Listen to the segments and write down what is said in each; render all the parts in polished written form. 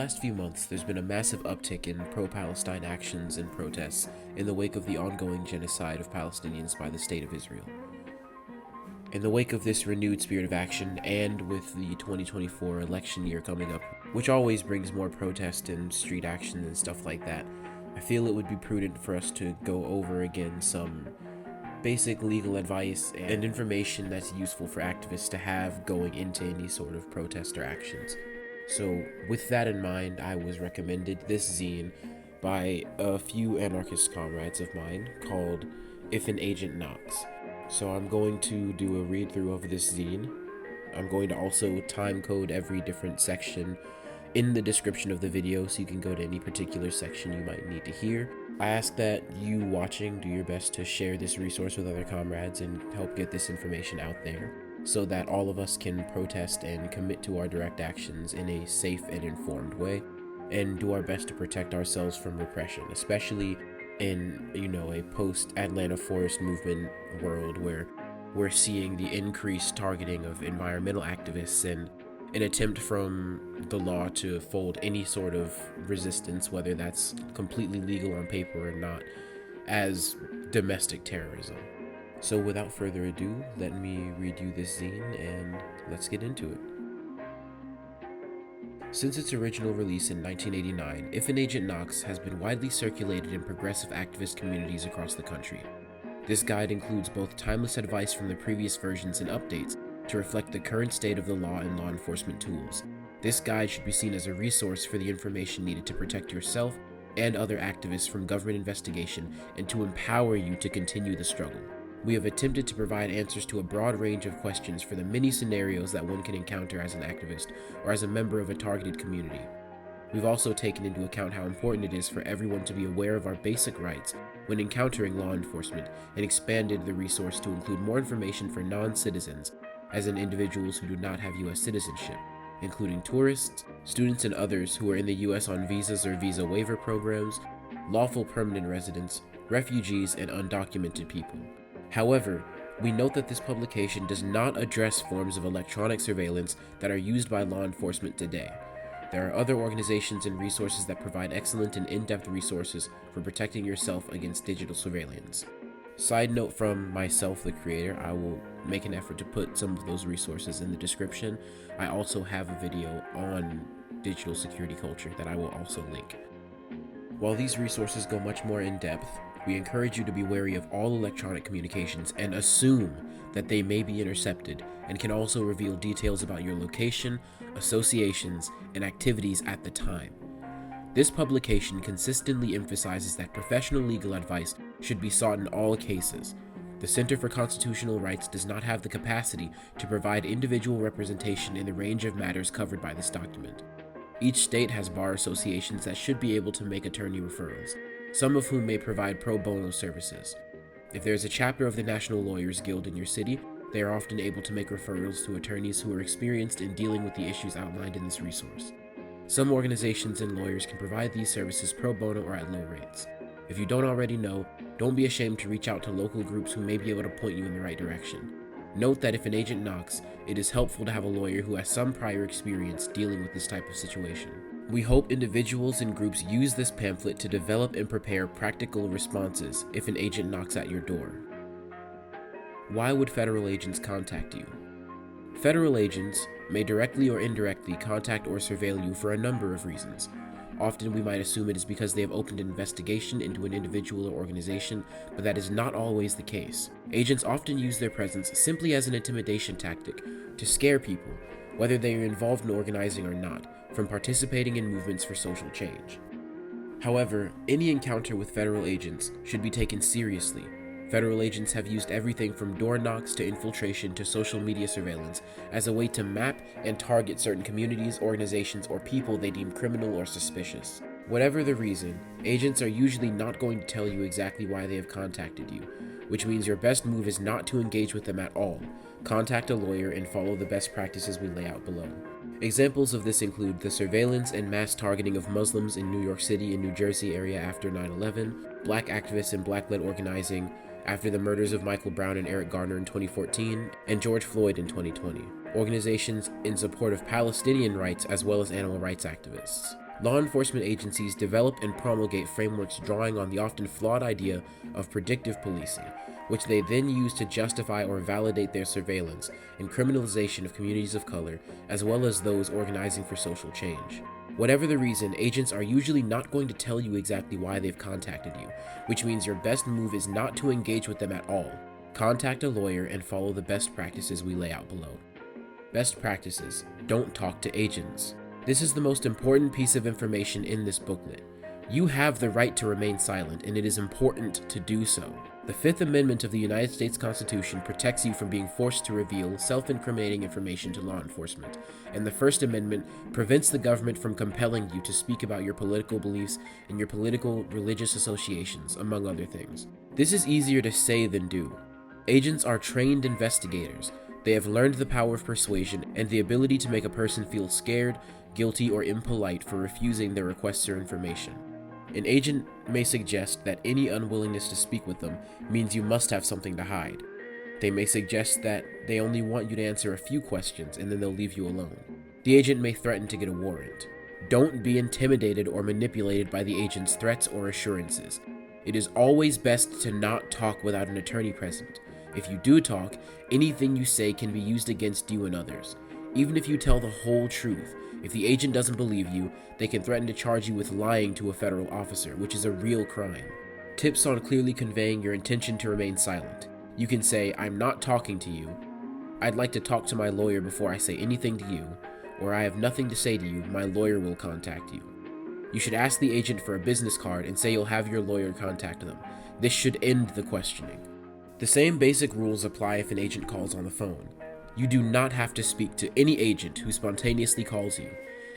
last few months, there's been a massive uptick in pro-Palestine actions and protests in the wake of the ongoing genocide of Palestinians by the State of Israel. In the wake of this renewed spirit of action, and with the 2024 election year coming up, which always brings more protest and street action and stuff like that, I feel it would be prudent for us to go over again some basic legal advice and information that's useful for activists to have going into any sort of protest or actions. So with that in mind, I was recommended this zine by a few anarchist comrades of mine called If an Agent Knocks. So I'm going to do a read through of this zine. I'm going to also time code every different section in the description of the video so you can go to any particular section you might need to hear. I ask that you watching do your best to share this resource with other comrades and help get this information out there so that all of us can protest and commit to our direct actions in a safe and informed way and do our best to protect ourselves from repression, especially in, a post-Atlanta Forest Movement world where we're seeing the increased targeting of environmental activists and an attempt from the law to fold any sort of resistance, whether that's completely legal on paper or not, as domestic terrorism. So without further ado, let me read you this zine and let's get into it. Since its original release in 1989, If an Agent Knocks has been widely circulated in progressive activist communities across the country. This guide includes both timeless advice from the previous versions and updates to reflect the current state of the law and law enforcement tools. This guide should be seen as a resource for the information needed to protect yourself and other activists from government investigation and to empower you to continue the struggle. We have attempted to provide answers to a broad range of questions for the many scenarios that one can encounter as an activist or as a member of a targeted community. We've also taken into account how important it is for everyone to be aware of our basic rights when encountering law enforcement and expanded the resource to include more information for non-citizens, as in individuals who do not have U.S. citizenship, including tourists, students, and others who are in the U.S. on visas or visa waiver programs, lawful permanent residents, refugees, and undocumented people. However, we note that this publication does not address forms of electronic surveillance that are used by law enforcement today. There are other organizations and resources that provide excellent and in-depth resources for protecting yourself against digital surveillance. Side note from myself, the creator, I will make an effort to put some of those resources in the description. I also have a video on digital security culture that I will also link. While these resources go much more in depth, we encourage you to be wary of all electronic communications and assume that they may be intercepted and can also reveal details about your location, associations, and activities at the time. This publication consistently emphasizes that professional legal advice should be sought in all cases. The Center for Constitutional Rights does not have the capacity to provide individual representation in the range of matters covered by this document. Each state has bar associations that should be able to make attorney referrals, some of whom may provide pro bono services. If there is a chapter of the National Lawyers Guild in your city, they are often able to make referrals to attorneys who are experienced in dealing with the issues outlined in this resource. Some organizations and lawyers can provide these services pro bono or at low rates. If you don't already know, don't be ashamed to reach out to local groups who may be able to point you in the right direction. Note that if an agent knocks, it is helpful to have a lawyer who has some prior experience dealing with this type of situation. We hope individuals and groups use this pamphlet to develop and prepare practical responses if an agent knocks at your door. Why would federal agents contact you? Federal agents may directly or indirectly contact or surveil you for a number of reasons. Often we might assume it is because they have opened an investigation into an individual or organization, but that is not always the case. Agents often use their presence simply as an intimidation tactic to scare people, whether they are involved in organizing or not, from participating in movements for social change. However, any encounter with federal agents should be taken seriously. Federal agents have used everything from door knocks to infiltration to social media surveillance as a way to map and target certain communities, organizations, or people they deem criminal or suspicious. Whatever the reason, agents are usually not going to tell you exactly why they have contacted you, which means your best move is not to engage with them at all. Contact a lawyer and follow the best practices we lay out below. Examples of this include the surveillance and mass targeting of Muslims in New York City and New Jersey area after 9/11, black activists and black-led organizing after the murders of Michael Brown and Eric Garner in 2014, and George Floyd in 2020. Organizations in support of Palestinian rights as well as animal rights activists. Law enforcement agencies develop and promulgate frameworks drawing on the often flawed idea of predictive policing, which they then use to justify or validate their surveillance and criminalization of communities of color, as well as those organizing for social change. Whatever the reason, agents are usually not going to tell you exactly why they've contacted you, which means your best move is not to engage with them at all. Contact a lawyer and follow the best practices we lay out below. Best practices: don't talk to agents. This is the most important piece of information in this booklet. You have the right to remain silent, and it is important to do so. The Fifth Amendment of the United States Constitution protects you from being forced to reveal self-incriminating information to law enforcement, and the First Amendment prevents the government from compelling you to speak about your political beliefs and your political religious associations, among other things. This is easier to say than do. Agents are trained investigators. They have learned the power of persuasion and the ability to make a person feel scared, guilty, or impolite for refusing their requests or information. An agent may suggest that any unwillingness to speak with them means you must have something to hide. They may suggest that they only want you to answer a few questions and then they'll leave you alone. The agent may threaten to get a warrant. Don't be intimidated or manipulated by the agent's threats or assurances. It is always best to not talk without an attorney present. If you do talk, anything you say can be used against you and others. Even if you tell the whole truth, if the agent doesn't believe you, they can threaten to charge you with lying to a federal officer, which is a real crime. Tips on clearly conveying your intention to remain silent. You can say, "I'm not talking to you," "I'd like to talk to my lawyer before I say anything to you," or "I have nothing to say to you, my lawyer will contact you." You should ask the agent for a business card and say you'll have your lawyer contact them. This should end the questioning. The same basic rules apply if an agent calls on the phone. You do not have to speak to any agent who spontaneously calls you.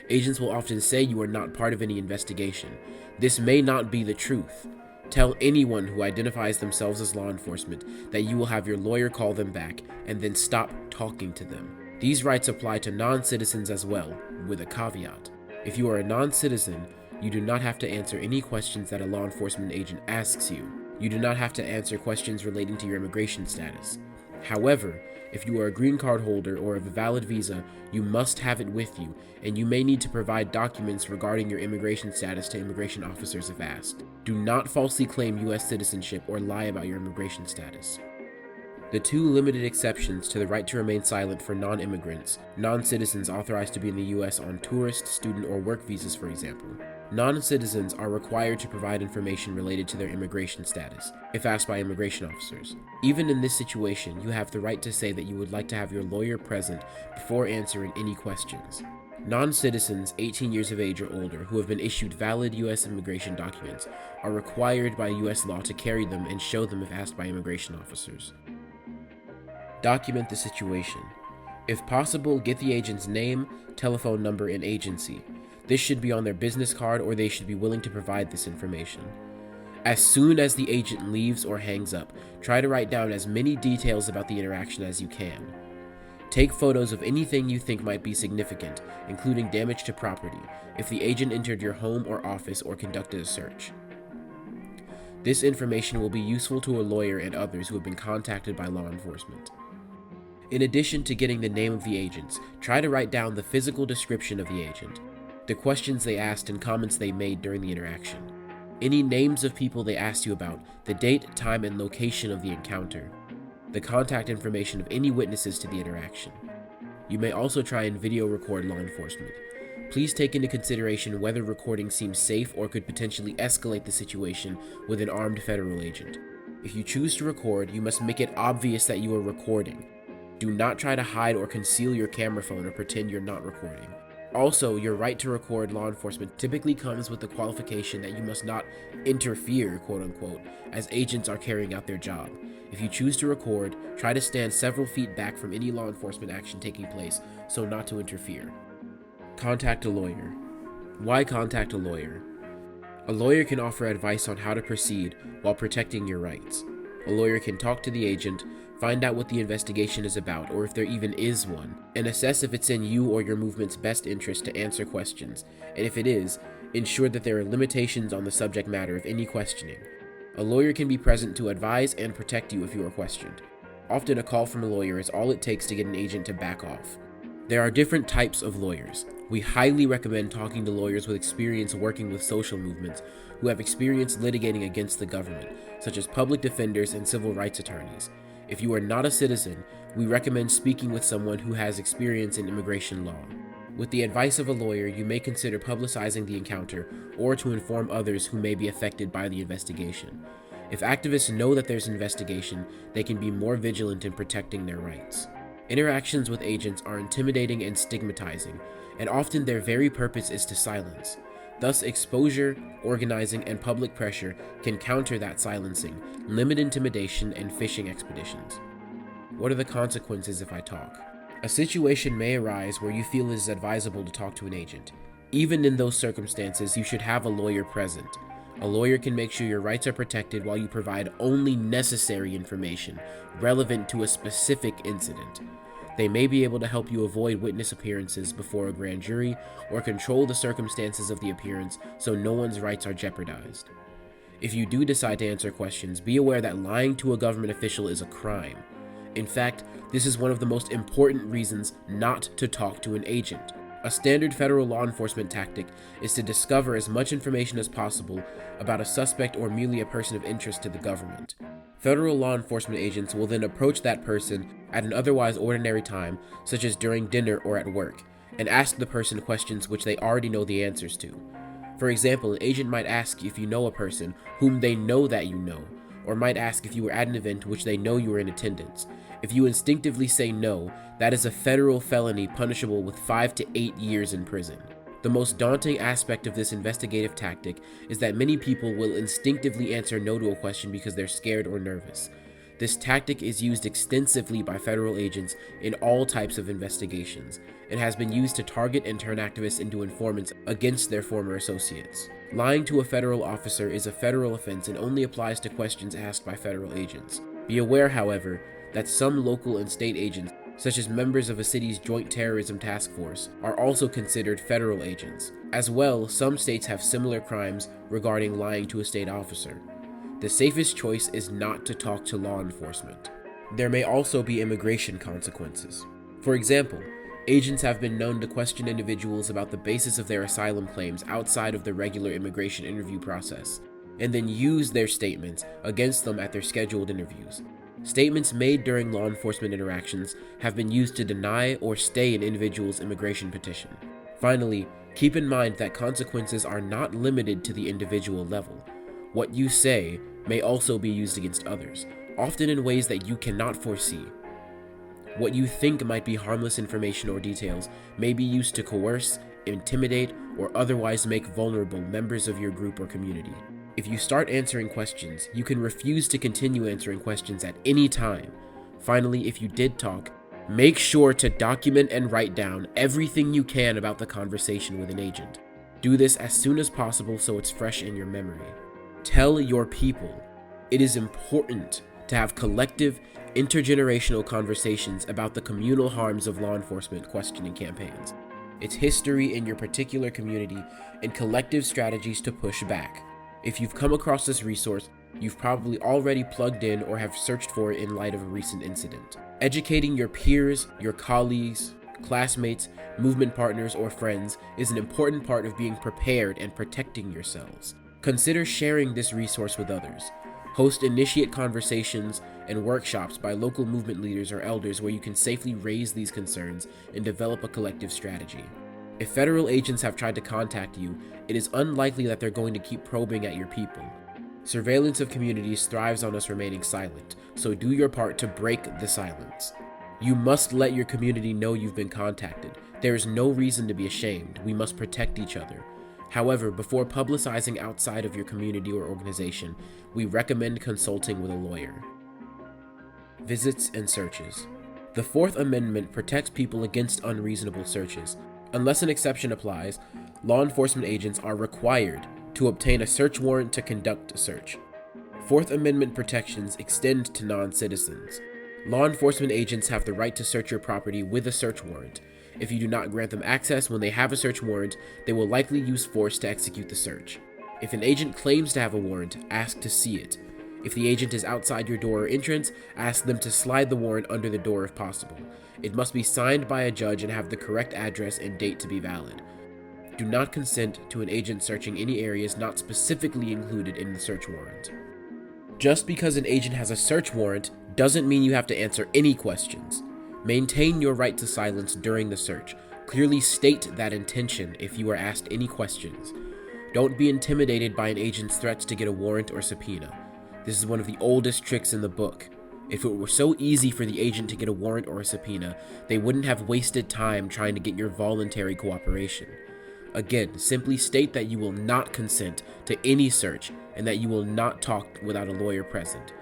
Agents will often say you are not part of any investigation. This may not be the truth. Tell anyone who identifies themselves as law enforcement that you will have your lawyer call them back, and then stop talking to them. These rights apply to non-citizens as well, with a caveat. If you are a non-citizen, you do not have to answer any questions that a law enforcement agent asks you. You do not have to answer questions relating to your immigration status. However, if you are a green card holder or have a valid visa, you must have it with you, and you may need to provide documents regarding your immigration status to immigration officers if asked. Do not falsely claim U.S. citizenship or lie about your immigration status. The two limited exceptions to the right to remain silent for non-immigrants, non-citizens authorized to be in the U.S. on tourist, student, or work visas, for example. Non-citizens are required to provide information related to their immigration status, if asked by immigration officers. Even in this situation, you have the right to say that you would like to have your lawyer present before answering any questions. Non-citizens 18 years of age or older who have been issued valid U.S. immigration documents are required by U.S. law to carry them and show them if asked by immigration officers. Document the situation. If possible, get the agent's name, telephone number, and agency. This should be on their business card, or they should be willing to provide this information. As soon as the agent leaves or hangs up, try to write down as many details about the interaction as you can. Take photos of anything you think might be significant, including damage to property, if the agent entered your home or office or conducted a search. This information will be useful to a lawyer and others who have been contacted by law enforcement. In addition to getting the name of the agents, try to write down the physical description of the agent, the questions they asked and comments they made during the interaction, any names of people they asked you about, the date, time, and location of the encounter, the contact information of any witnesses to the interaction. You may also try and video record law enforcement. Please take into consideration whether recording seems safe or could potentially escalate the situation with an armed federal agent. If you choose to record, you must make it obvious that you are recording. Do not try to hide or conceal your camera phone or pretend you're not recording. Also, your right to record law enforcement typically comes with the qualification that you must not interfere, quote unquote, as agents are carrying out their job. If you choose to record, try to stand several feet back from any law enforcement action taking place so not to interfere. Contact a lawyer. Why contact a lawyer? A lawyer can offer advice on how to proceed while protecting your rights. A lawyer can talk to the agent, find out what the investigation is about, or if there even is one, and assess if it's in you or your movement's best interest to answer questions, and if it is, ensure that there are limitations on the subject matter of any questioning. A lawyer can be present to advise and protect you if you are questioned. Often a call from a lawyer is all it takes to get an agent to back off. There are different types of lawyers. We highly recommend talking to lawyers with experience working with social movements who have experience litigating against the government, such as public defenders and civil rights attorneys. If you are not a citizen, we recommend speaking with someone who has experience in immigration law. With the advice of a lawyer, you may consider publicizing the encounter or to inform others who may be affected by the investigation. If activists know that there's an investigation, they can be more vigilant in protecting their rights. Interactions with agents are intimidating and stigmatizing, and often their very purpose is to silence. Thus, exposure, organizing, and public pressure can counter that silencing, limit intimidation, and phishing expeditions. What are the consequences if I talk? A situation may arise where you feel it is advisable to talk to an agent. Even in those circumstances, you should have a lawyer present. A lawyer can make sure your rights are protected while you provide only necessary information relevant to a specific incident. They may be able to help you avoid witness appearances before a grand jury or control the circumstances of the appearance so no one's rights are jeopardized. If you do decide to answer questions, be aware that lying to a government official is a crime. In fact, this is one of the most important reasons not to talk to an agent. A standard federal law enforcement tactic is to discover as much information as possible about a suspect or merely a person of interest to the government. Federal law enforcement agents will then approach that person at an otherwise ordinary time, such as during dinner or at work, and ask the person questions which they already know the answers to. For example, an agent might ask if you know a person whom they know that you know, or might ask if you were at an event which they know you were in attendance. If you instinctively say no, that is a federal felony punishable with 5 to 8 years in prison. The most daunting aspect of this investigative tactic is that many people will instinctively answer no to a question because they're scared or nervous. This tactic is used extensively by federal agents in all types of investigations. It has been used to target and turn activists into informants against their former associates. Lying to a federal officer is a federal offense and only applies to questions asked by federal agents. Be aware, however, that some local and state agents, such as members of a city's Joint Terrorism Task Force, are also considered federal agents. As well, some states have similar crimes regarding lying to a state officer. The safest choice is not to talk to law enforcement. There may also be immigration consequences. For example, agents have been known to question individuals about the basis of their asylum claims outside of the regular immigration interview process, and then use their statements against them at their scheduled interviews. Statements made during law enforcement interactions have been used to deny or stay an individual's immigration petition. Finally, keep in mind that consequences are not limited to the individual level. What you say may also be used against others, often in ways that you cannot foresee. What you think might be harmless information or details may be used to coerce, intimidate, or otherwise make vulnerable members of your group or community. If you start answering questions, you can refuse to continue answering questions at any time. Finally, if you did talk, make sure to document and write down everything you can about the conversation with an agent. Do this as soon as possible so it's fresh in your memory. Tell your people. It is important to have collective, intergenerational conversations about the communal harms of law enforcement questioning campaigns, its history in your particular community, and collective strategies to push back. If you've come across this resource, you've probably already plugged in or have searched for it in light of a recent incident. Educating your peers, your colleagues, classmates, movement partners, or friends is an important part of being prepared and protecting yourselves. Consider sharing this resource with others. Host initiate conversations and workshops by local movement leaders or elders where you can safely raise these concerns and develop a collective strategy. If federal agents have tried to contact you, it is unlikely that they're going to keep probing at your people. Surveillance of communities thrives on us remaining silent, so do your part to break the silence. You must let your community know you've been contacted. There is no reason to be ashamed. We must protect each other. However, before publicizing outside of your community or organization, we recommend consulting with a lawyer. Visits and searches. The Fourth Amendment protects people against unreasonable searches. Unless an exception applies, law enforcement agents are required to obtain a search warrant to conduct a search. Fourth Amendment protections extend to non-citizens. Law enforcement agents have the right to search your property with a search warrant. If you do not grant them access when they have a search warrant, they will likely use force to execute the search. If an agent claims to have a warrant, ask to see it. If the agent is outside your door or entrance, ask them to slide the warrant under the door if possible. It must be signed by a judge and have the correct address and date to be valid. Do not consent to an agent searching any areas not specifically included in the search warrant. Just because an agent has a search warrant doesn't mean you have to answer any questions. Maintain your right to silence during the search. Clearly state that intention if you are asked any questions. Don't be intimidated by an agent's threats to get a warrant or subpoena. This is one of the oldest tricks in the book. If it were so easy for the agent to get a warrant or a subpoena, they wouldn't have wasted time trying to get your voluntary cooperation. Again, simply state that you will not consent to any search and that you will not talk without a lawyer present.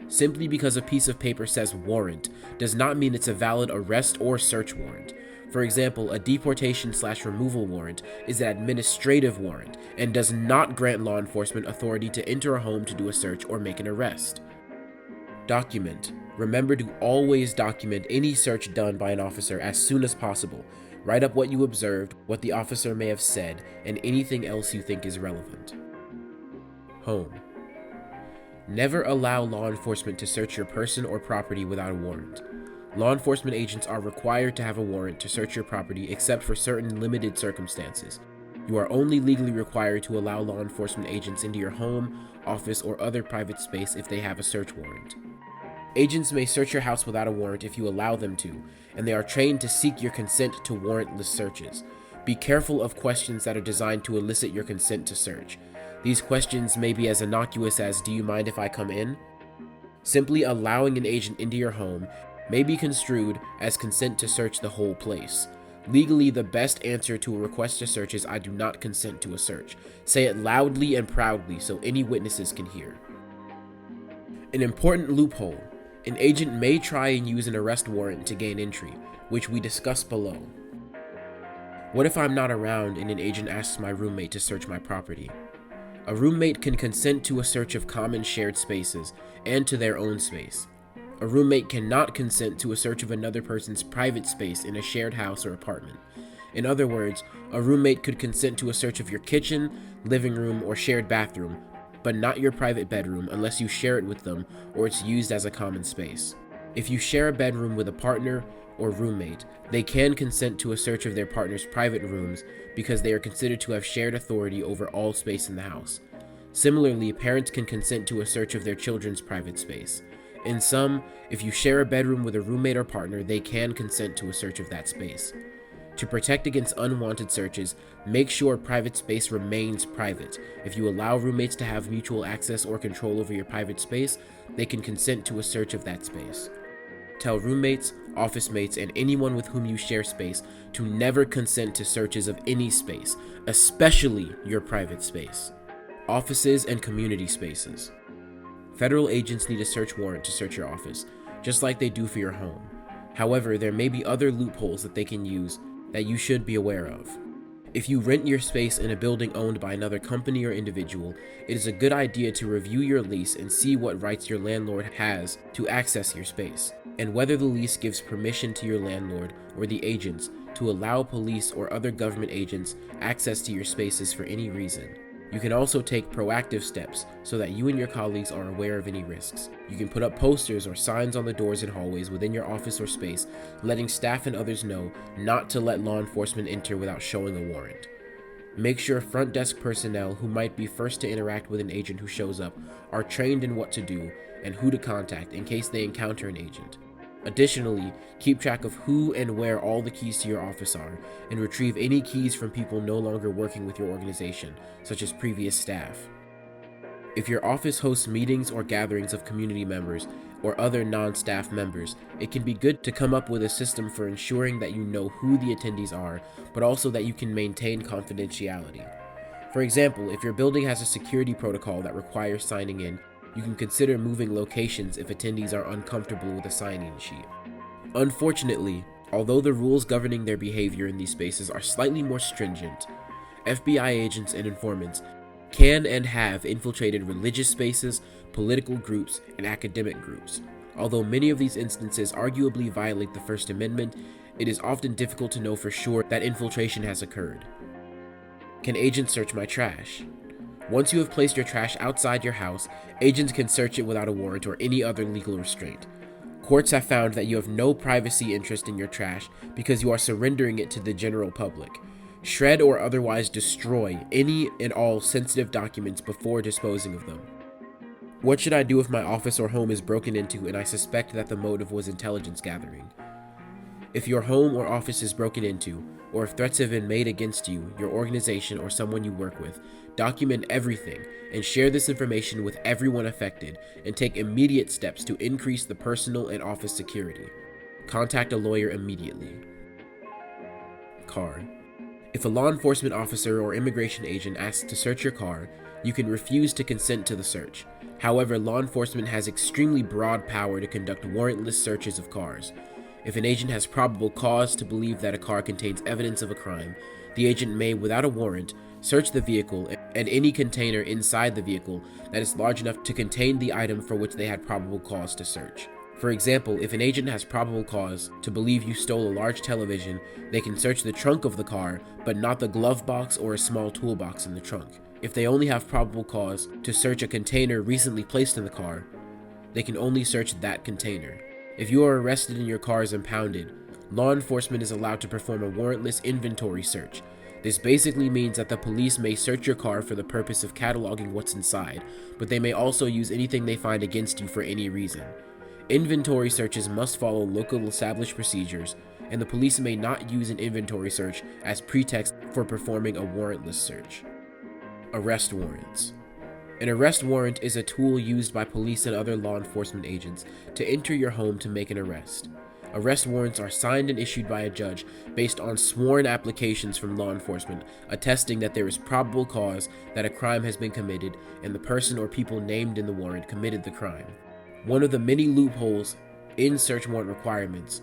Simply because a piece of paper says warrant does not mean it's a valid arrest or search warrant. For example, a deportation/removal warrant is an administrative warrant and does not grant law enforcement authority to enter a home to do a search or make an arrest. Document. Remember to always document any search done by an officer as soon as possible. Write up what you observed, what the officer may have said, and anything else you think is relevant. Home. Never allow law enforcement to search your person or property without a warrant. Law enforcement agents are required to have a warrant to search your property except for certain limited circumstances. You are only legally required to allow law enforcement agents into your home, office, or other private space if they have a search warrant. Agents may search your house without a warrant if you allow them to, and they are trained to seek your consent to warrantless searches. Be careful of questions that are designed to elicit your consent to search. These questions may be as innocuous as, "Do you mind if I come in?" Simply allowing an agent into your home may be construed as consent to search the whole place. Legally, the best answer to a request to search is, "I do not consent to a search." Say it loudly and proudly so any witnesses can hear. An important loophole. An agent may try and use an arrest warrant to gain entry, which we discuss below. What if I'm not around and an agent asks my roommate to search my property? A roommate can consent to a search of common shared spaces and to their own space. A roommate cannot consent to a search of another person's private space in a shared house or apartment. In other words, a roommate could consent to a search of your kitchen, living room, or shared bathroom, but not your private bedroom unless you share it with them or it's used as a common space. If you share a bedroom with a partner or roommate, they can consent to a search of their partner's private rooms because they are considered to have shared authority over all space in the house. Similarly, parents can consent to a search of their children's private space. In sum, if you share a bedroom with a roommate or partner, they can consent to a search of that space. To protect against unwanted searches, make sure private space remains private. If you allow roommates to have mutual access or control over your private space, they can consent to a search of that space. Tell roommates, office mates, and anyone with whom you share space to never consent to searches of any space, especially your private space. Offices and community spaces. Federal agents need a search warrant to search your office, just like they do for your home. However, there may be other loopholes that they can use that you should be aware of. If you rent your space in a building owned by another company or individual, it is a good idea to review your lease and see what rights your landlord has to access your space, and whether the lease gives permission to your landlord or the agents to allow police or other government agents access to your spaces for any reason. You can also take proactive steps so that you and your colleagues are aware of any risks. You can put up posters or signs on the doors and hallways within your office or space, letting staff and others know not to let law enforcement enter without showing a warrant. Make sure front desk personnel who might be first to interact with an agent who shows up are trained in what to do and who to contact in case they encounter an agent. Additionally, keep track of who and where all the keys to your office are, and retrieve any keys from people no longer working with your organization, such as previous staff. If your office hosts meetings or gatherings of community members or other non-staff members, it can be good to come up with a system for ensuring that you know who the attendees are, but also that you can maintain confidentiality. For example, if your building has a security protocol that requires signing in, you can consider moving locations if attendees are uncomfortable with a sign-in sheet. Unfortunately, although the rules governing their behavior in these spaces are slightly more stringent, FBI agents and informants can and have infiltrated religious spaces, political groups, and academic groups. Although many of these instances arguably violate the First Amendment, it is often difficult to know for sure that infiltration has occurred. Can agents search my trash? Once you have placed your trash outside your house, agents can search it without a warrant or any other legal restraint. Courts have found that you have no privacy interest in your trash because you are surrendering it to the general public. Shred or otherwise destroy any and all sensitive documents before disposing of them. What should I do if my office or home is broken into and I suspect that the motive was intelligence gathering? If your home or office is broken into, or if threats have been made against you, your organization, or someone you work with, document everything and share this information with everyone affected and take immediate steps to increase the personal and office security. Contact a lawyer immediately. Car. If a law enforcement officer or immigration agent asks to search your car, you can refuse to consent to the search. However, law enforcement has extremely broad power to conduct warrantless searches of cars. If an agent has probable cause to believe that a car contains evidence of a crime, the agent may, without a warrant, search the vehicle and any container inside the vehicle that is large enough to contain the item for which they had probable cause to search. For example, if an agent has probable cause to believe you stole a large television, they can search the trunk of the car, but not the glove box or a small toolbox in the trunk. If they only have probable cause to search a container recently placed in the car, they can only search that container. If you are arrested and your car is impounded, law enforcement is allowed to perform a warrantless inventory search. This basically means that the police may search your car for the purpose of cataloging what's inside, but they may also use anything they find against you for any reason. Inventory searches must follow local established procedures, and the police may not use an inventory search as pretext for performing a warrantless search. Arrest warrants. An arrest warrant is a tool used by police and other law enforcement agents to enter your home to make an arrest. Arrest warrants are signed and issued by a judge based on sworn applications from law enforcement attesting that there is probable cause that a crime has been committed and the person or people named in the warrant committed the crime. One of the many loopholes in search warrant requirements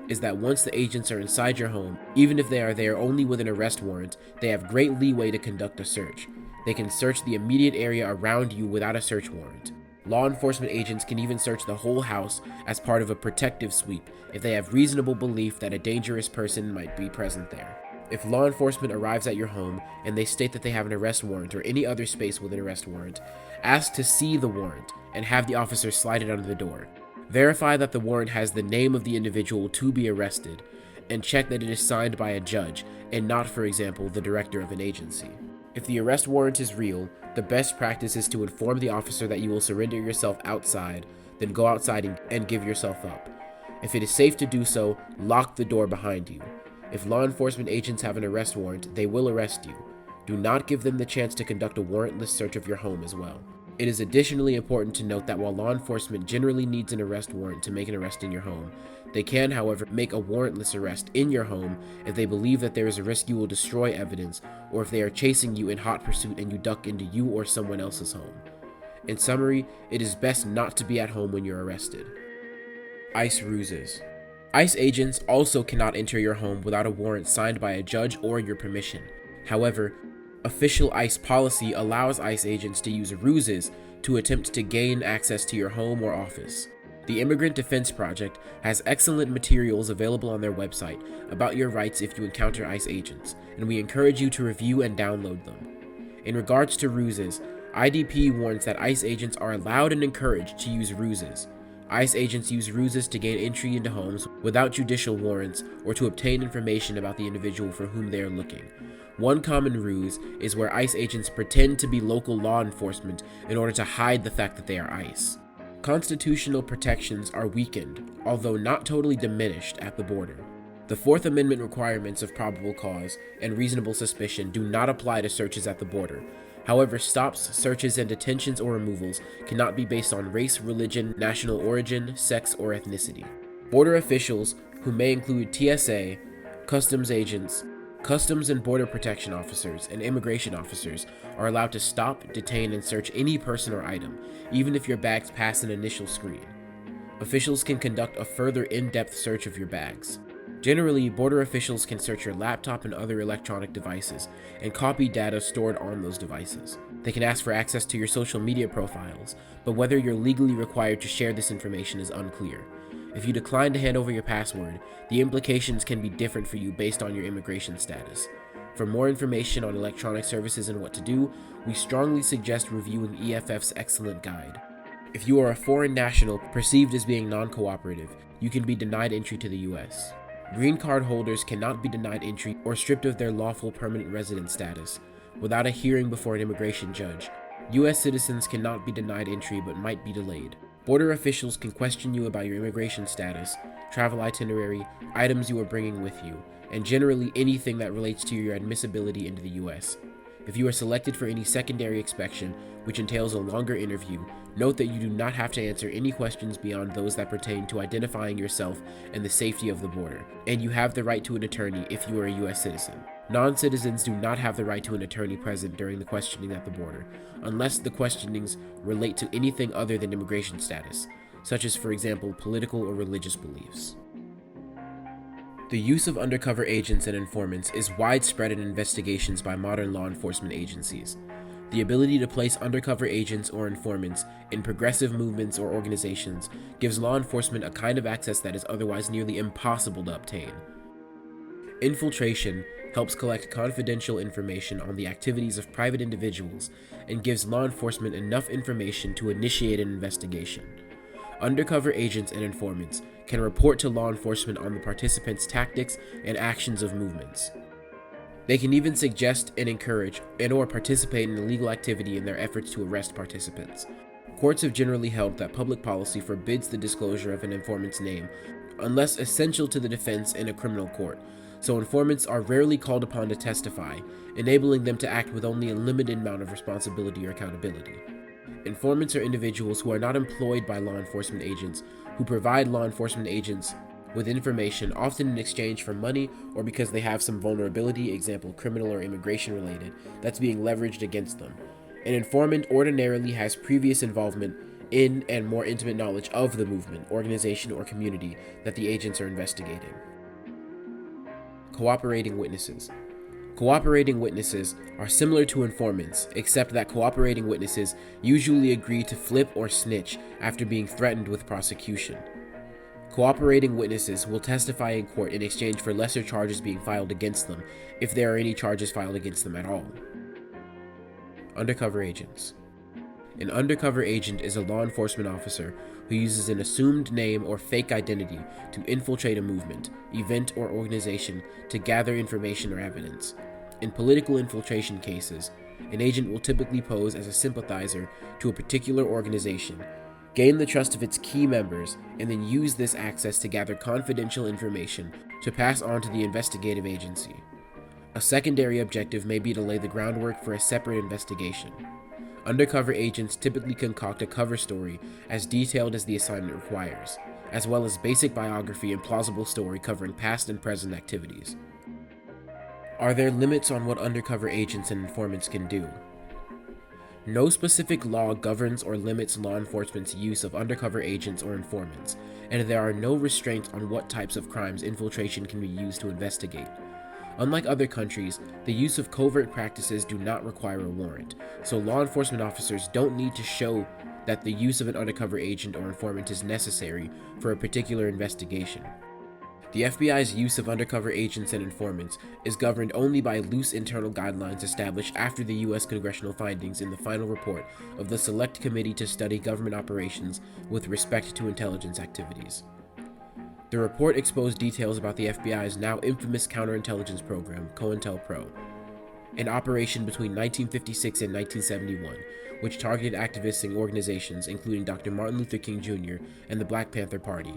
is that once the agents are inside your home, even if they are there only with an arrest warrant, they have great leeway to conduct a search. They can search the immediate area around you without a search warrant. Law enforcement agents can even search the whole house as part of a protective sweep if they have reasonable belief that a dangerous person might be present there. If law enforcement arrives at your home and they state that they have an arrest warrant or any other space with an arrest warrant, ask to see the warrant and have the officer slide it under the door. Verify that the warrant has the name of the individual to be arrested, and check that it is signed by a judge and not, for example, the director of an agency. If the arrest warrant is real, the best practice is to inform the officer that you will surrender yourself outside, then go outside and give yourself up. If it is safe to do so, lock the door behind you. If law enforcement agents have an arrest warrant, they will arrest you. Do not give them the chance to conduct a warrantless search of your home as well. It is additionally important to note that while law enforcement generally needs an arrest warrant to make an arrest in your home, they can, however, make a warrantless arrest in your home if they believe that there is a risk you will destroy evidence, or if they are chasing you in hot pursuit and you duck into you or someone else's home. In summary, it is best not to be at home when you're arrested. ICE ruses. ICE agents also cannot enter your home without a warrant signed by a judge or your permission. However, official ICE policy allows ICE agents to use ruses to attempt to gain access to your home or office. The Immigrant Defense Project has excellent materials available on their website about your rights if you encounter ICE agents, and we encourage you to review and download them. In regards to ruses, IDP warns that ICE agents are allowed and encouraged to use ruses. ICE agents use ruses to gain entry into homes without judicial warrants or to obtain information about the individual for whom they are looking. One common ruse is where ICE agents pretend to be local law enforcement in order to hide the fact that they are ICE. Constitutional protections are weakened, although not totally diminished, at the border. The Fourth Amendment requirements of probable cause and reasonable suspicion do not apply to searches at the border. However, stops, searches, and detentions or removals cannot be based on race, religion, national origin, sex, or ethnicity. Border officials, who may include TSA, customs agents, Customs and Border Protection officers, and immigration officers, are allowed to stop, detain, and search any person or item, even if your bags pass an initial screen. Officials can conduct a further in-depth search of your bags. Generally, border officials can search your laptop and other electronic devices and copy data stored on those devices. They can ask for access to your social media profiles, but whether you're legally required to share this information is unclear. If you decline to hand over your password, the implications can be different for you based on your immigration status. For more information on electronic services and what to do, we strongly suggest reviewing EFF's excellent guide. If you are a foreign national perceived as being non-cooperative, you can be denied entry to the U.S. Green card holders cannot be denied entry or stripped of their lawful permanent resident status without a hearing before an immigration judge. U.S. citizens cannot be denied entry but might be delayed. Border officials can question you about your immigration status, travel itinerary, items you are bringing with you, and generally anything that relates to your admissibility into the U.S. If you are selected for any secondary inspection, which entails a longer interview, note that you do not have to answer any questions beyond those that pertain to identifying yourself and the safety of the border, and you have the right to an attorney if you are a U.S. citizen. Non-citizens do not have the right to an attorney present during the questioning at the border, unless the questionings relate to anything other than immigration status, such as, for example, political or religious beliefs. The use of undercover agents and informants is widespread in investigations by modern law enforcement agencies. The ability to place undercover agents or informants in progressive movements or organizations gives law enforcement a kind of access that is otherwise nearly impossible to obtain. Infiltration helps collect confidential information on the activities of private individuals and gives law enforcement enough information to initiate an investigation. Undercover agents and informants can report to law enforcement on the participants' tactics and actions of movements. They can even suggest and encourage and/or participate in illegal activity in their efforts to arrest participants. Courts have generally held that public policy forbids the disclosure of an informant's name unless essential to the defense in a criminal court, so informants are rarely called upon to testify, enabling them to act with only a limited amount of responsibility or accountability. Informants are individuals who are not employed by law enforcement agents, who provide law enforcement agents with information, often in exchange for money or because they have some vulnerability, example criminal or immigration related, that's being leveraged against them. An informant ordinarily has previous involvement in and more intimate knowledge of the movement, organization, or community that the agents are investigating. Cooperating witnesses. Cooperating witnesses are similar to informants, except that cooperating witnesses usually agree to flip or snitch after being threatened with prosecution. Cooperating witnesses will testify in court in exchange for lesser charges being filed against them, if there are any charges filed against them at all. Undercover agents. An undercover agent is a law enforcement officer who uses an assumed name or fake identity to infiltrate a movement, event, or organization to gather information or evidence. In political infiltration cases, an agent will typically pose as a sympathizer to a particular organization, gain the trust of its key members, and then use this access to gather confidential information to pass on to the investigative agency. A secondary objective may be to lay the groundwork for a separate investigation. Undercover agents typically concoct a cover story as detailed as the assignment requires, as well as basic biography and plausible story covering past and present activities. Are there limits on what undercover agents and informants can do? No specific law governs or limits law enforcement's use of undercover agents or informants, and there are no restraints on what types of crimes infiltration can be used to investigate. Unlike other countries, the use of covert practices do not require a warrant, so law enforcement officers don't need to show that the use of an undercover agent or informant is necessary for a particular investigation. The FBI's use of undercover agents and informants is governed only by loose internal guidelines established after the U.S. congressional findings in the final report of the Select Committee to Study Government Operations with Respect to Intelligence Activities. The report exposed details about the FBI's now infamous counterintelligence program, COINTELPRO, an operation between 1956 and 1971, which targeted activists and organizations including Dr. Martin Luther King Jr. and the Black Panther Party.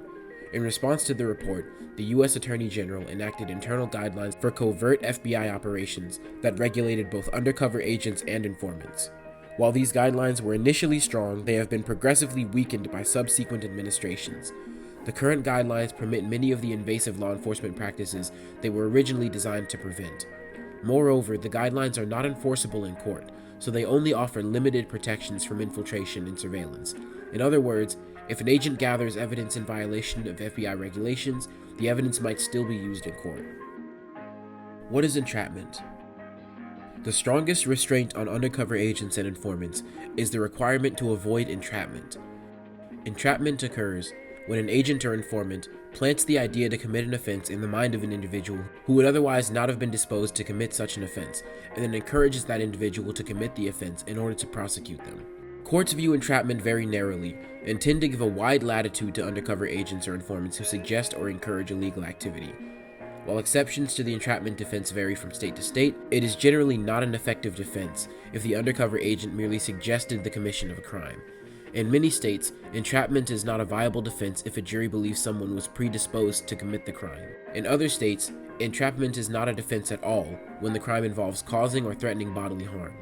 In response to the report, the U.S. Attorney General enacted internal guidelines for covert FBI operations that regulated both undercover agents and informants. While these guidelines were initially strong, they have been progressively weakened by subsequent administrations. The current guidelines permit many of the invasive law enforcement practices they were originally designed to prevent. Moreover, the guidelines are not enforceable in court, so they only offer limited protections from infiltration and surveillance. In other words, if an agent gathers evidence in violation of FBI regulations, the evidence might still be used in court. What is entrapment? The strongest restraint on undercover agents and informants is the requirement to avoid entrapment. Entrapment occurs when an agent or informant plants the idea to commit an offense in the mind of an individual who would otherwise not have been disposed to commit such an offense, and then encourages that individual to commit the offense in order to prosecute them. Courts view entrapment very narrowly and tend to give a wide latitude to undercover agents or informants who suggest or encourage illegal activity. While exceptions to the entrapment defense vary from state to state, it is generally not an effective defense if the undercover agent merely suggested the commission of a crime. In many states, entrapment is not a viable defense if a jury believes someone was predisposed to commit the crime. In other states, entrapment is not a defense at all when the crime involves causing or threatening bodily harm.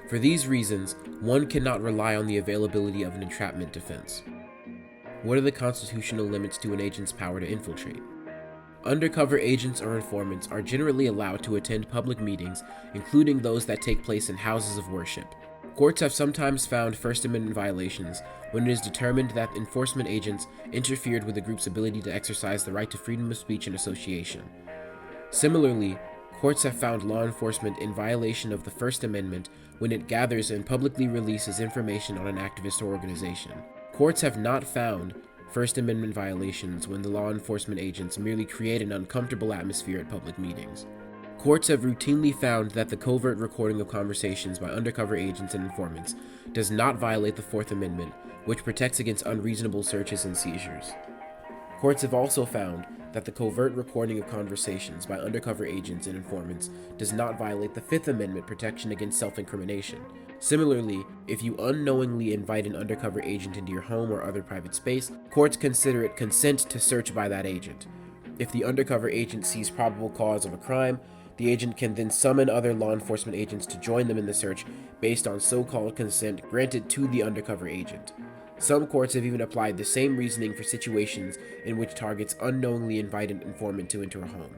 For these reasons, one cannot rely on the availability of an entrapment defense. What are the constitutional limits to an agent's power to infiltrate? Undercover agents or informants are generally allowed to attend public meetings, including those that take place in houses of worship. Courts have sometimes found First Amendment violations when it is determined that enforcement agents interfered with the group's ability to exercise the right to freedom of speech and association. Similarly, courts have found law enforcement in violation of the First Amendment when it gathers and publicly releases information on an activist or organization. Courts have not found First Amendment violations when the law enforcement agents merely create an uncomfortable atmosphere at public meetings. Courts have routinely found that the covert recording of conversations by undercover agents and informants does not violate the Fourth Amendment, which protects against unreasonable searches and seizures. Courts have also found that the covert recording of conversations by undercover agents and informants does not violate the Fifth Amendment protection against self-incrimination. Similarly, if you unknowingly invite an undercover agent into your home or other private space, courts consider it consent to search by that agent. If the undercover agent sees probable cause of a crime, the agent can then summon other law enforcement agents to join them in the search based on so-called consent granted to the undercover agent. Some courts have even applied the same reasoning for situations in which targets unknowingly invite an informant to enter a home.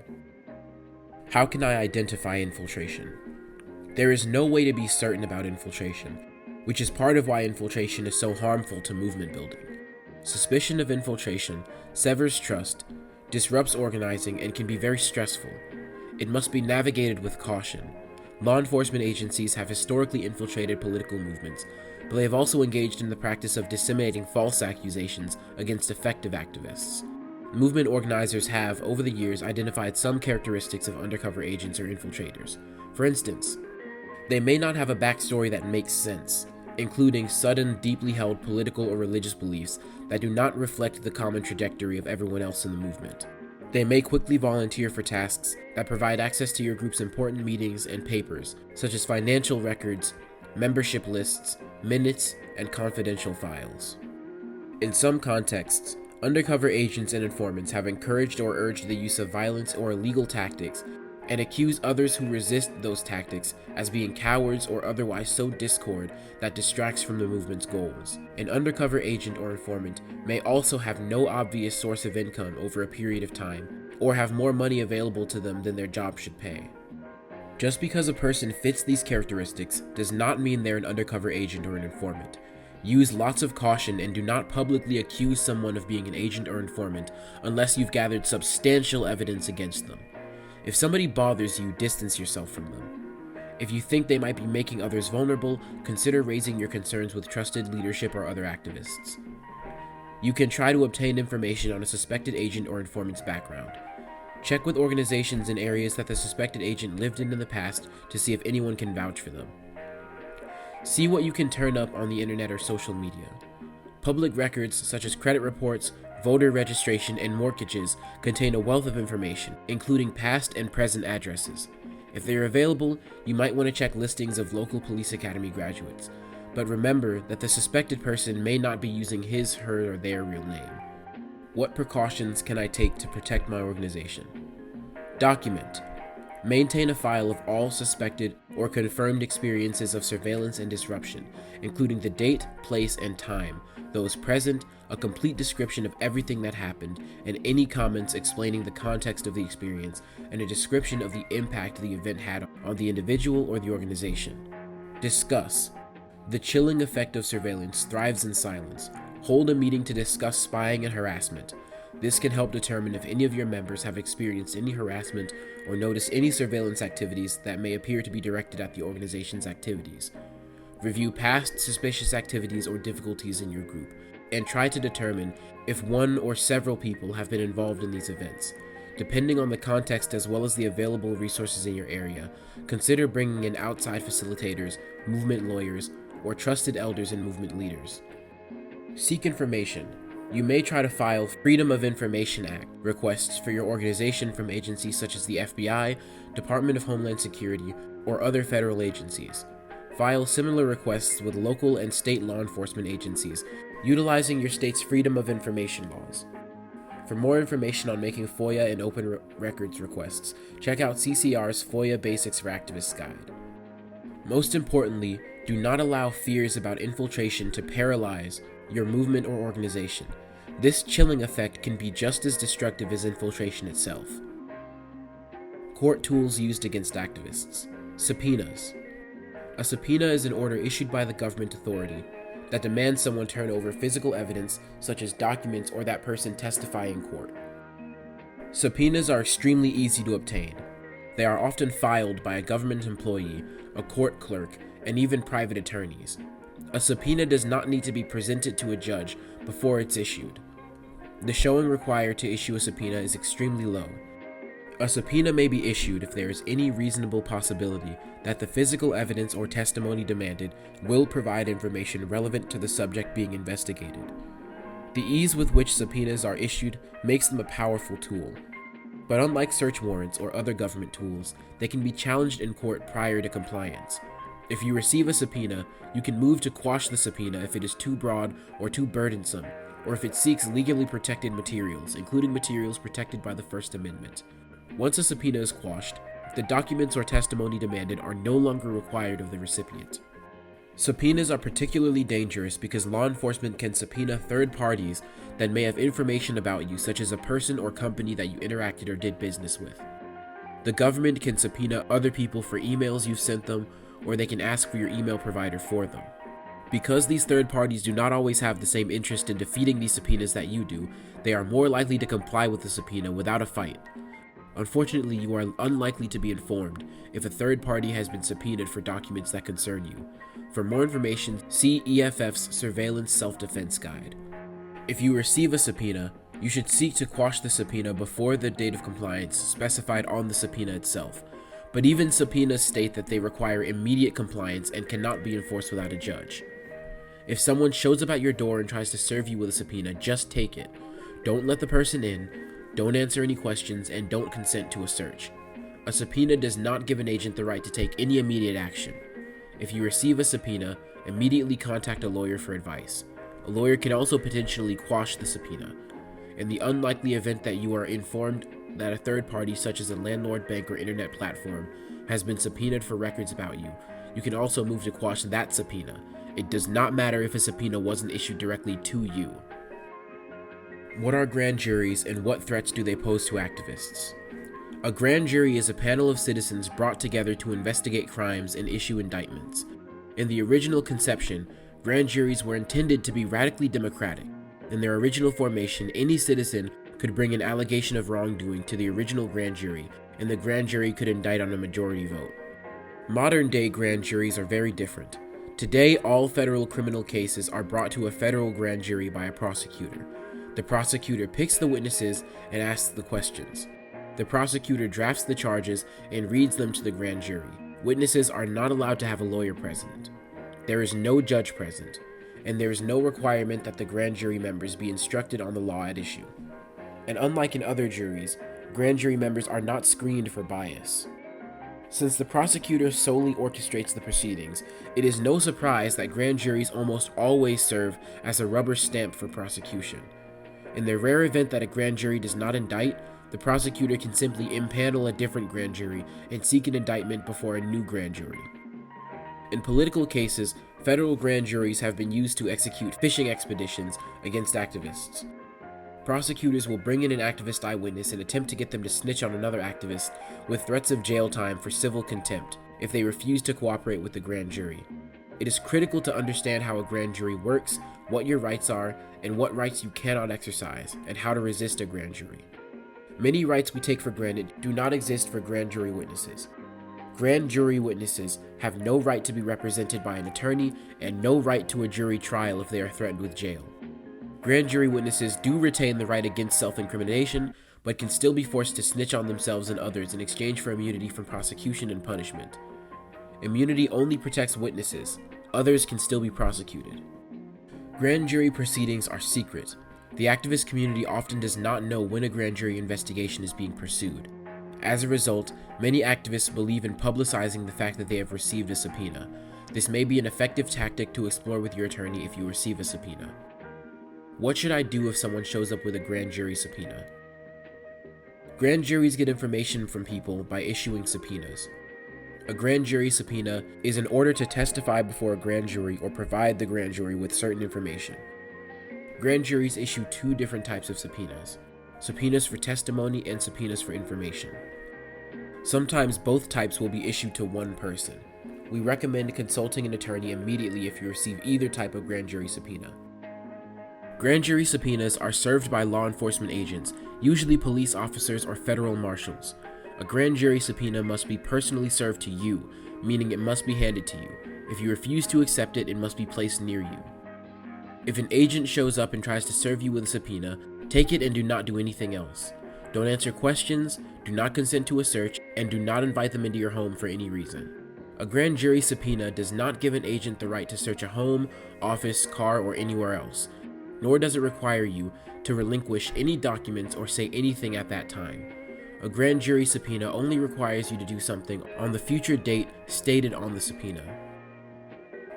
How can I identify infiltration? There is no way to be certain about infiltration, which is part of why infiltration is so harmful to movement building. Suspicion of infiltration severs trust, disrupts organizing, and can be very stressful. It must be navigated with caution. Law enforcement agencies have historically infiltrated political movements, but they have also engaged in the practice of disseminating false accusations against effective activists. Movement organizers have, over the years, identified some characteristics of undercover agents or infiltrators. For instance, they may not have a backstory that makes sense, including sudden, deeply held political or religious beliefs that do not reflect the common trajectory of everyone else in the movement. They may quickly volunteer for tasks that provide access to your group's important meetings and papers, such as financial records, membership lists, minutes, and confidential files. In some contexts, undercover agents and informants have encouraged or urged the use of violence or illegal tactics and accuse others who resist those tactics as being cowards or otherwise sow discord that distracts from the movement's goals. An undercover agent or informant may also have no obvious source of income over a period of time, or have more money available to them than their job should pay. Just because a person fits these characteristics does not mean they're an undercover agent or an informant. Use lots of caution and do not publicly accuse someone of being an agent or informant unless you've gathered substantial evidence against them. If somebody bothers you, distance yourself from them. If you think they might be making others vulnerable, consider raising your concerns with trusted leadership or other activists. You can try to obtain information on a suspected agent or informant's background. Check with organizations in areas that the suspected agent lived in the past to see if anyone can vouch for them. See what you can turn up on the internet or social media. Public records such as credit reports, voter registration, and mortgages contain a wealth of information, including past and present addresses. If they are available, you might want to check listings of local police academy graduates. But remember that the suspected person may not be using his, her, or their real name. What precautions can I take to protect my organization? Document. Maintain a file of all suspected or confirmed experiences of surveillance and disruption, including the date, place, and time, those present, a complete description of everything that happened, and any comments explaining the context of the experience, and a description of the impact the event had on the individual or the organization. Discuss. The chilling effect of surveillance thrives in silence. Hold a meeting to discuss spying and harassment. This can help determine if any of your members have experienced any harassment or noticed any surveillance activities that may appear to be directed at the organization's activities. Review past suspicious activities or difficulties in your group. and try to determine if one or several people have been involved in these events. Depending on the context as well as the available resources in your area, consider bringing in outside facilitators, movement lawyers, or trusted elders and movement leaders. Seek information. You may try to file Freedom of Information Act requests for your organization from agencies such as the FBI, Department of Homeland Security, or other federal agencies. File similar requests with local and state law enforcement agencies, utilizing your state's Freedom of Information laws. For more information on making FOIA and open records requests, check out CCR's FOIA Basics for Activists Guide. Most importantly, do not allow fears about infiltration to paralyze your movement or organization. This chilling effect can be just as destructive as infiltration itself. Court tools used against activists. Subpoenas. A subpoena is an order issued by the government authority that demands someone turn over physical evidence such as documents or that person testify in court. Subpoenas are extremely easy to obtain. They are often filed by a government employee, a court clerk, and even private attorneys. A subpoena does not need to be presented to a judge before it's issued. The showing required to issue a subpoena is extremely low. A subpoena may be issued if there is any reasonable possibility that the physical evidence or testimony demanded will provide information relevant to the subject being investigated. The ease with which subpoenas are issued makes them a powerful tool. But unlike search warrants or other government tools, they can be challenged in court prior to compliance. If you receive a subpoena, you can move to quash the subpoena if it is too broad or too burdensome, or if it seeks legally protected materials, including materials protected by the First Amendment. Once a subpoena is quashed, the documents or testimony demanded are no longer required of the recipient. Subpoenas are particularly dangerous because law enforcement can subpoena third parties that may have information about you, such as a person or company that you interacted or did business with. The government can subpoena other people for emails you've sent them, or they can ask for your email provider for them. Because these third parties do not always have the same interest in defeating these subpoenas that you do, they are more likely to comply with the subpoena without a fight. Unfortunately, you are unlikely to be informed if a third party has been subpoenaed for documents that concern you. For more information, see EFF's Surveillance Self-Defense Guide. If you receive a subpoena, you should seek to quash the subpoena before the date of compliance specified on the subpoena itself. But even subpoenas state that they require immediate compliance and cannot be enforced without a judge. If someone shows up at your door and tries to serve you with a subpoena, just take it. Don't let the person in, don't answer any questions, and don't consent to a search. A subpoena does not give an agent the right to take any immediate action. If you receive a subpoena, immediately contact a lawyer for advice. A lawyer can also potentially quash the subpoena. In the unlikely event that you are informed that a third party, such as a landlord, bank, or internet platform, has been subpoenaed for records about you, you can also move to quash that subpoena. It does not matter if a subpoena wasn't issued directly to you. What are grand juries and what threats do they pose to activists? A grand jury is a panel of citizens brought together to investigate crimes and issue indictments. In the original conception, grand juries were intended to be radically democratic. In their original formation, any citizen could bring an allegation of wrongdoing to the original grand jury, and the grand jury could indict on a majority vote. Modern-day grand juries are very different. Today, all federal criminal cases are brought to a federal grand jury by a prosecutor. The prosecutor picks the witnesses and asks the questions. The prosecutor drafts the charges and reads them to the grand jury. Witnesses are not allowed to have a lawyer present. There is no judge present, and there is no requirement that the grand jury members be instructed on the law at issue. And unlike in other juries, grand jury members are not screened for bias. Since the prosecutor solely orchestrates the proceedings, it is no surprise that grand juries almost always serve as a rubber stamp for prosecution. In the rare event that a grand jury does not indict, the prosecutor can simply impanel a different grand jury and seek an indictment before a new grand jury. In political cases, federal grand juries have been used to execute fishing expeditions against activists. Prosecutors will bring in an activist eyewitness and attempt to get them to snitch on another activist with threats of jail time for civil contempt if they refuse to cooperate with the grand jury. It is critical to understand how a grand jury works, what your rights are, and what rights you cannot exercise, and how to resist a grand jury. Many rights we take for granted do not exist for grand jury witnesses. Grand jury witnesses have no right to be represented by an attorney and no right to a jury trial if they are threatened with jail. Grand jury witnesses do retain the right against self-incrimination, but can still be forced to snitch on themselves and others in exchange for immunity from prosecution and punishment. Immunity only protects witnesses. Others can still be prosecuted. Grand jury proceedings are secret. The activist community often does not know when a grand jury investigation is being pursued. As a result, many activists believe in publicizing the fact that they have received a subpoena. This may be an effective tactic to explore with your attorney if you receive a subpoena. What should I do if someone shows up with a grand jury subpoena? Grand juries get information from people by issuing subpoenas. A grand jury subpoena is an order to testify before a grand jury or provide the grand jury with certain information. Grand juries issue two different types of subpoenas: subpoenas for testimony and subpoenas for information. Sometimes both types will be issued to one person. We recommend consulting an attorney immediately if you receive either type of grand jury subpoena. Grand jury subpoenas are served by law enforcement agents, usually police officers or federal marshals. A grand jury subpoena must be personally served to you, meaning it must be handed to you. If you refuse to accept it, it must be placed near you. If an agent shows up and tries to serve you with a subpoena, take it and do not do anything else. Don't answer questions, do not consent to a search, and do not invite them into your home for any reason. A grand jury subpoena does not give an agent the right to search a home, office, car, or anywhere else, nor does it require you to relinquish any documents or say anything at that time. A grand jury subpoena only requires you to do something on the future date stated on the subpoena.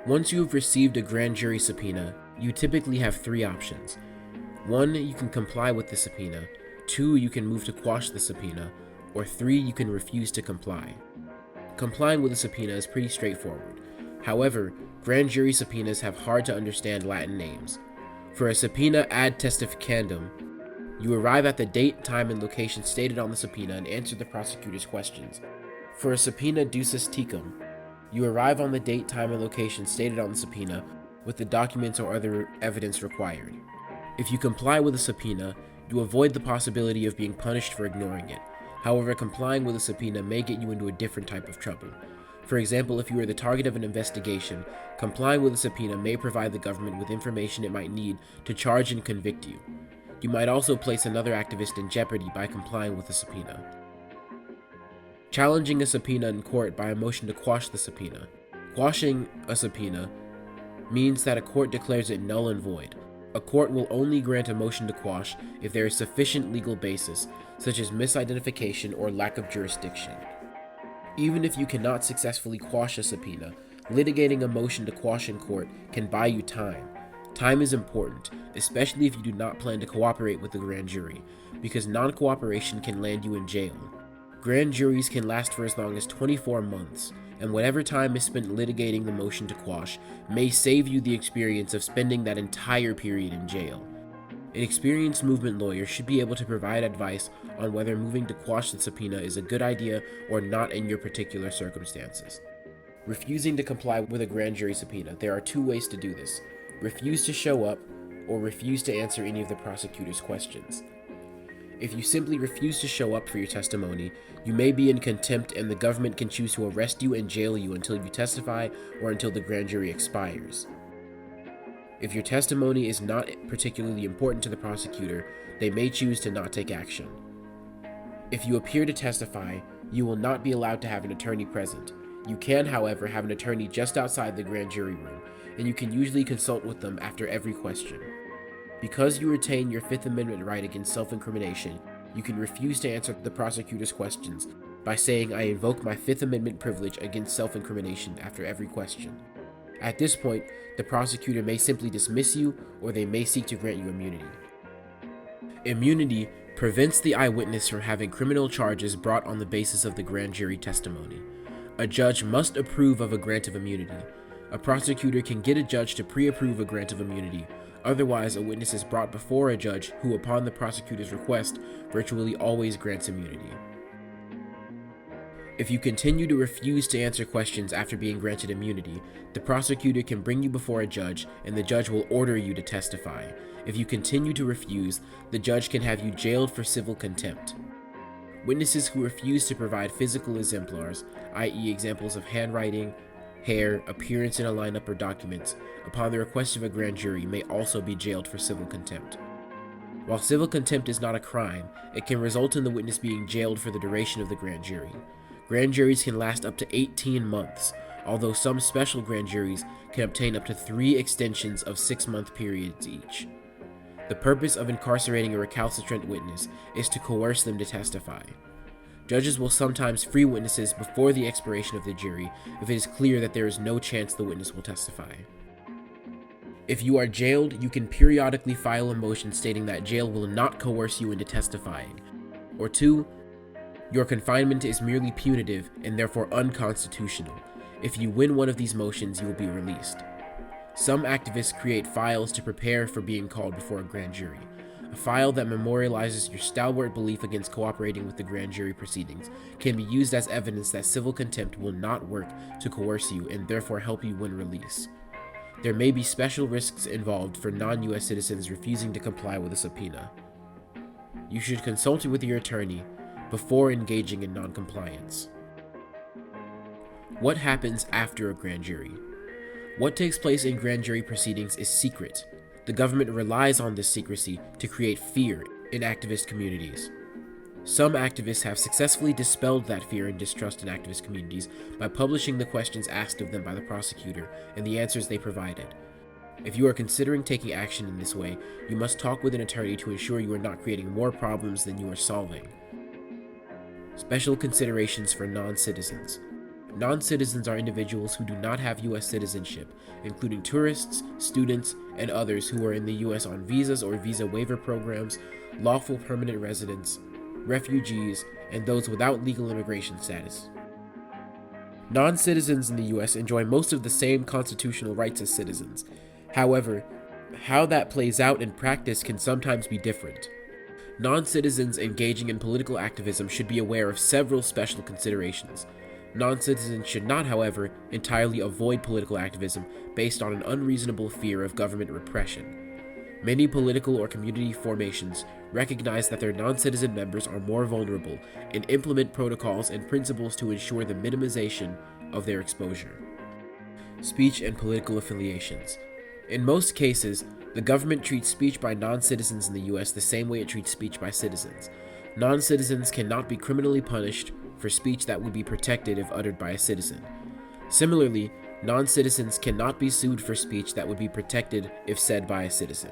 Once you have received a grand jury subpoena, you typically have three options. 1, you can comply with the subpoena. 2, you can move to quash the subpoena. Or 3, you can refuse to comply. Complying with a subpoena is pretty straightforward. However, grand jury subpoenas have hard to understand Latin names. For a subpoena ad testificandum, you arrive at the date, time, and location stated on the subpoena and answer the prosecutor's questions. For a subpoena ducis tecum, you arrive on the date, time, and location stated on the subpoena with the documents or other evidence required. If you comply with a subpoena, you avoid the possibility of being punished for ignoring it. However, complying with a subpoena may get you into a different type of trouble. For example, if you are the target of an investigation, complying with a subpoena may provide the government with information it might need to charge and convict you. You might also place another activist in jeopardy by complying with a subpoena. Challenging a subpoena in court by a motion to quash the subpoena. Quashing a subpoena means that a court declares it null and void. A court will only grant a motion to quash if there is sufficient legal basis, such as misidentification or lack of jurisdiction. Even if you cannot successfully quash a subpoena, litigating a motion to quash in court can buy you time. Time is important, especially if you do not plan to cooperate with the grand jury, because non-cooperation can land you in jail. Grand juries can last for as long as 24 months, and whatever time is spent litigating the motion to quash may save you the experience of spending that entire period in jail. An experienced movement lawyer should be able to provide advice on whether moving to quash the subpoena is a good idea or not in your particular circumstances. Refusing to comply with a grand jury subpoena. There are two ways to do this: refuse to show up or refuse to answer any of the prosecutor's questions. If you simply refuse to show up for your testimony, you may be in contempt and the government can choose to arrest you and jail you until you testify or until the grand jury expires. If your testimony is not particularly important to the prosecutor, they may choose to not take action. If you appear to testify, you will not be allowed to have an attorney present. You can, however, have an attorney just outside the grand jury room, and you can usually consult with them after every question. Because you retain your Fifth Amendment right against self-incrimination, you can refuse to answer the prosecutor's questions by saying, "I invoke my Fifth Amendment privilege against self-incrimination," after every question. At this point, the prosecutor may simply dismiss you, or they may seek to grant you immunity. Immunity prevents the eyewitness from having criminal charges brought on the basis of the grand jury testimony. A judge must approve of a grant of immunity. A prosecutor can get a judge to pre-approve a grant of immunity. Otherwise, a witness is brought before a judge who, upon the prosecutor's request, virtually always grants immunity. If you continue to refuse to answer questions after being granted immunity, the prosecutor can bring you before a judge and the judge will order you to testify. If you continue to refuse, the judge can have you jailed for civil contempt. Witnesses who refuse to provide physical exemplars, i.e. examples of handwriting, hair, appearance in a lineup, or documents, upon the request of a grand jury, may also be jailed for civil contempt. While civil contempt is not a crime, it can result in the witness being jailed for the duration of the grand jury. Grand juries can last up to 18 months, although some special grand juries can obtain up to 3 extensions of 6-month periods each. The purpose of incarcerating a recalcitrant witness is to coerce them to testify. Judges will sometimes free witnesses before the expiration of the jury if it is clear that there is no chance the witness will testify. If you are jailed, you can periodically file a motion stating that jail will not coerce you into testifying. Or 2, your confinement is merely punitive and therefore unconstitutional. If you win one of these motions, you will be released. Some activists create files to prepare for being called before a grand jury. A file that memorializes your stalwart belief against cooperating with the grand jury proceedings can be used as evidence that civil contempt will not work to coerce you and therefore help you win release. There may be special risks involved for non-US citizens refusing to comply with a subpoena. You should consult with your attorney before engaging in non-compliance. What happens after a grand jury? What takes place in grand jury proceedings is secret. The government relies on this secrecy to create fear in activist communities. Some activists have successfully dispelled that fear and distrust in activist communities by publishing the questions asked of them by the prosecutor and the answers they provided. If you are considering taking action in this way, you must talk with an attorney to ensure you are not creating more problems than you are solving. Special considerations for non-citizens. Non-citizens are individuals who do not have U.S. citizenship, including tourists, students, and others who are in the U.S. on visas or visa waiver programs, lawful permanent residents, refugees, and those without legal immigration status. Non-citizens in the U.S. enjoy most of the same constitutional rights as citizens. However, how that plays out in practice can sometimes be different. Non-citizens engaging in political activism should be aware of several special considerations. Non-citizens should not, however, entirely avoid political activism based on an unreasonable fear of government repression. Many political or community formations recognize that their non-citizen members are more vulnerable and implement protocols and principles to ensure the minimization of their exposure. Speech and political affiliations. In most cases, the government treats speech by non-citizens in the U.S. the same way it treats speech by citizens. Non-citizens cannot be criminally punished for speech that would be protected if uttered by a citizen. Similarly, non-citizens cannot be sued for speech that would be protected if said by a citizen.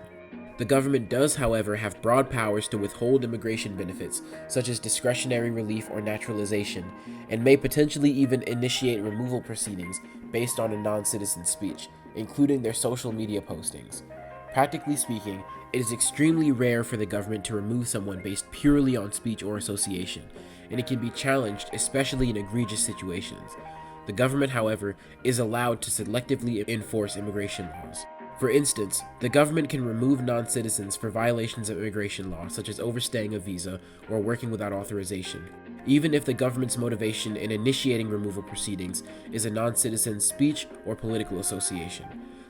The government does, however, have broad powers to withhold immigration benefits, such as discretionary relief or naturalization, and may potentially even initiate removal proceedings based on a non-citizen's speech, including their social media postings. Practically speaking, it is extremely rare for the government to remove someone based purely on speech or association, and it can be challenged, especially in egregious situations. The government, however, is allowed to selectively enforce immigration laws. For instance, the government can remove non-citizens for violations of immigration law, such as overstaying a visa or working without authorization, even if the government's motivation in initiating removal proceedings is a non-citizen's speech or political association.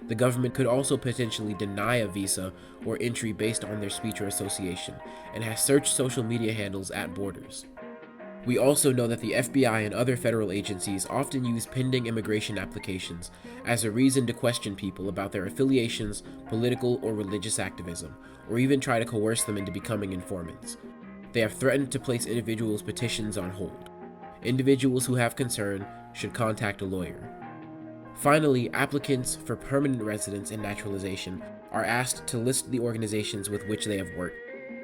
The government could also potentially deny a visa or entry based on their speech or association, and has searched social media handles at borders. We also know that the FBI and other federal agencies often use pending immigration applications as a reason to question people about their affiliations, political or religious activism, or even try to coerce them into becoming informants. They have threatened to place individuals' petitions on hold. Individuals who have concern should contact a lawyer. Finally, applicants for permanent residence and naturalization are asked to list the organizations with which they have worked,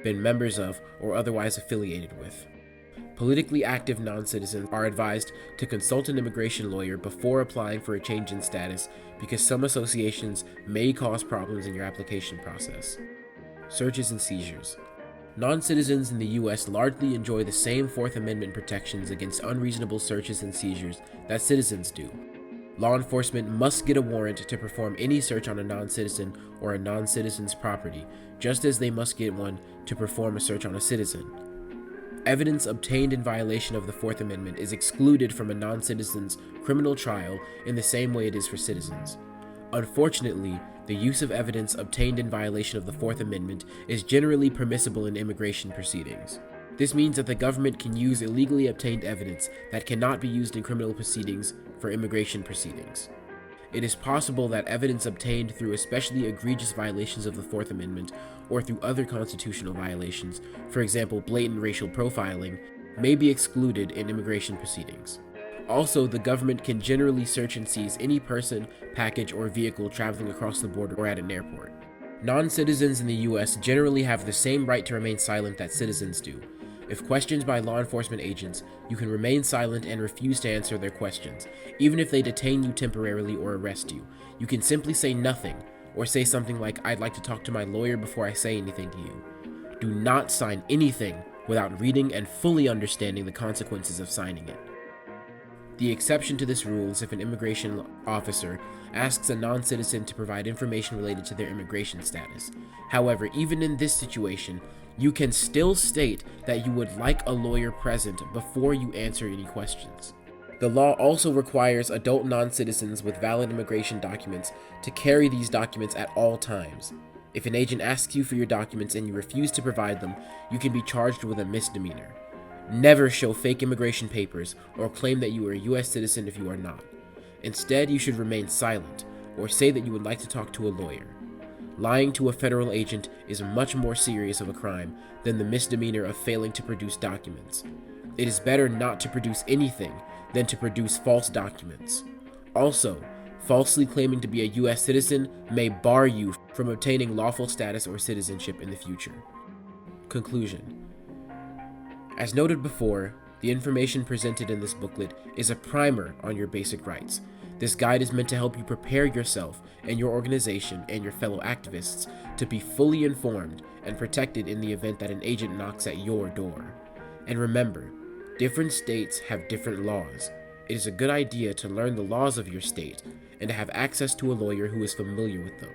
been members of, or otherwise affiliated with. Politically active non-citizens are advised to consult an immigration lawyer before applying for a change in status because some associations may cause problems in your application process. Searches and seizures. Non-citizens in the U.S. largely enjoy the same Fourth Amendment protections against unreasonable searches and seizures that citizens do. Law enforcement must get a warrant to perform any search on a non-citizen or a non-citizen's property, just as they must get one to perform a search on a citizen. Evidence obtained in violation of the Fourth Amendment is excluded from a non-citizen's criminal trial in the same way it is for citizens. Unfortunately, the use of evidence obtained in violation of the Fourth Amendment is generally permissible in immigration proceedings. This means that the government can use illegally obtained evidence that cannot be used in criminal proceedings for immigration proceedings. It is possible that evidence obtained through especially egregious violations of the Fourth Amendment or through other constitutional violations, for example, blatant racial profiling, may be excluded in immigration proceedings. Also, the government can generally search and seize any person, package, or vehicle traveling across the border or at an airport. Non-citizens in the US generally have the same right to remain silent that citizens do. If questioned by law enforcement agents, you can remain silent and refuse to answer their questions, even if they detain you temporarily or arrest you. You can simply say nothing, or say something like, "I'd like to talk to my lawyer before I say anything to you." Do not sign anything without reading and fully understanding the consequences of signing it. The exception to this rule is if an immigration officer asks a non-citizen to provide information related to their immigration status. However, even in this situation, you can still state that you would like a lawyer present before you answer any questions. The law also requires adult non-citizens with valid immigration documents to carry these documents at all times. If an agent asks you for your documents and you refuse to provide them, you can be charged with a misdemeanor. Never show fake immigration papers or claim that you are a US citizen if you are not. Instead, you should remain silent or say that you would like to talk to a lawyer. Lying to a federal agent is much more serious of a crime than the misdemeanor of failing to produce documents. It is better not to produce anything than to produce false documents. Also, falsely claiming to be a US citizen may bar you from obtaining lawful status or citizenship in the future. Conclusion. As noted before, the information presented in this booklet is a primer on your basic rights. This guide is meant to help you prepare yourself and your organization and your fellow activists to be fully informed and protected in the event that an agent knocks at your door. And remember, different states have different laws. It is a good idea to learn the laws of your state and to have access to a lawyer who is familiar with them.